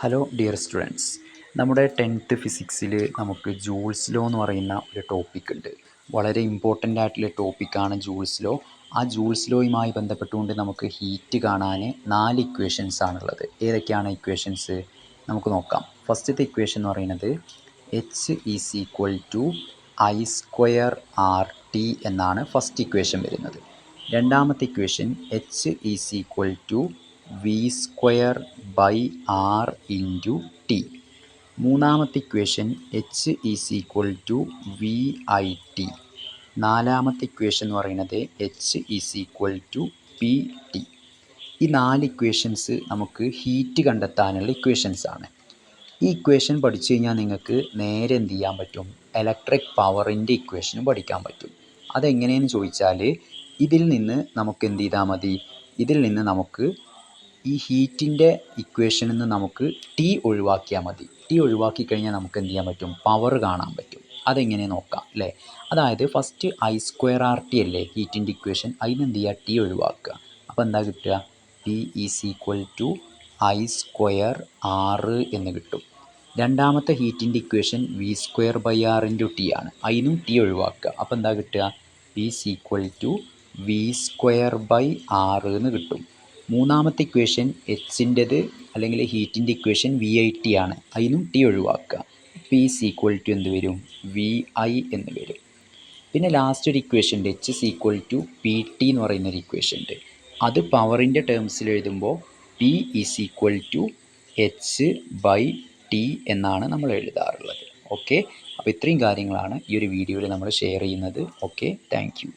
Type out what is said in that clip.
Hello dear students, നമ്മുടെ 10th ഫിസിക്സിൽ നമുക്ക് Joule's law എന്ന് പറയുന്ന ഒരു ടോപ്പിക് ഉണ്ട്. വളരെ ഇമ്പോർട്ടൻ്റ് ആയിട്ടുള്ള ടോപ്പിക്കാണ് ജൂൾസ് ലോ. ആ ജൂൾസ് ലോയുമായി ബന്ധപ്പെട്ടുകൊണ്ട് നമുക്ക് ഹീറ്റ് കാണാൻ 4 ഇക്വേഷൻസ് ആണുള്ളത്. ഏതൊക്കെയാണ് ഇക്വേഷൻസ് നമുക്ക് നോക്കാം. ഫസ്റ്റത്തെ ഇക്വേഷൻ എന്ന് പറയുന്നത് H=I²RT എന്നാണ് ഫസ്റ്റ് ഇക്വേഷൻ വരുന്നത്. രണ്ടാമത്തെ ഇക്വേഷൻ H=V²/R×T. മൂന്നാമത്തെ ഇക്വേഷൻ H=VIT. നാലാമത്തെ ഇക്വേഷൻ എന്ന് പറയുന്നത് H=PT. ഈ 4 ഇക്വേഷൻസ് നമുക്ക് ഹീറ്റ് കണ്ടെത്താനുള്ള ഇക്വേഷൻസ് ആണ്. ഈ ഇക്വേഷൻ പഠിച്ചു കഴിഞ്ഞാൽ നിങ്ങൾക്ക് നേരെ എന്ത് ചെയ്യാൻ പറ്റും, ഇലക്ട്രിക് പവറിൻ്റെ ഇക്വേഷനും പഠിക്കാൻ പറ്റും. അതെങ്ങനെയെന്ന് ചോദിച്ചാൽ ഇതിൽ നിന്ന് നമുക്ക് എന്ത് ചെയ്താൽ മതി, ഇതിൽ നിന്ന് നമുക്ക് ഈ ഹീറ്റിൻ്റെ ഇക്വേഷനിൽ നിന്ന് നമുക്ക് ടി ഒഴിവാക്കിയാൽ മതി. ടി ഒഴിവാക്കി കഴിഞ്ഞാൽ നമുക്ക് എന്ത് ചെയ്യാൻ പറ്റും, പവർ കാണാൻ പറ്റും. അതെങ്ങനെ നോക്കാം അല്ലേ. അതായത് ഫസ്റ്റ് I²RT അല്ലേ ഹീറ്റിൻ്റെ ഇക്വേഷൻ, അതിന് എന്ത് ചെയ്യുക, ടി ഒഴിവാക്കുക. അപ്പോൾ എന്താ കിട്ടുക, P=I²R എന്ന് കിട്ടും. രണ്ടാമത്തെ ഹീറ്റിൻ്റെ ഇക്വേഷൻ V²/R×T ആണ്, അതിനും ടി ഒഴിവാക്കുക. അപ്പോൾ എന്താ കിട്ടുക, P=V²/R എന്ന് കിട്ടും. മൂന്നാമത്തെ ഇക്വേഷൻ എച്ചിൻ്റെത് അല്ലെങ്കിൽ ഹീറ്റിൻ്റെ ഇക്വേഷൻ VIT ആണ്, അതിനും ടി ഒഴിവാക്കുക. P എന്ത് വരും, VI എന്ന് വരും. പിന്നെ ലാസ്റ്റ് ഒരു ഇക്വേഷൻ ഉണ്ട്, H=PT എന്ന് പറയുന്നൊരു ഇക്വേഷൻ ഉണ്ട്. അത് പവറിൻ്റെ ടേംസിൽ എഴുതുമ്പോൾ P=H/T എന്നാണ് നമ്മൾ എഴുതാറുള്ളത്. ഓക്കെ, അപ്പോൾ ഇത്രയും കാര്യങ്ങളാണ് ഈ ഒരു വീഡിയോയിൽ നമ്മൾ ഷെയർ ചെയ്യുന്നത്. Okay, thank you.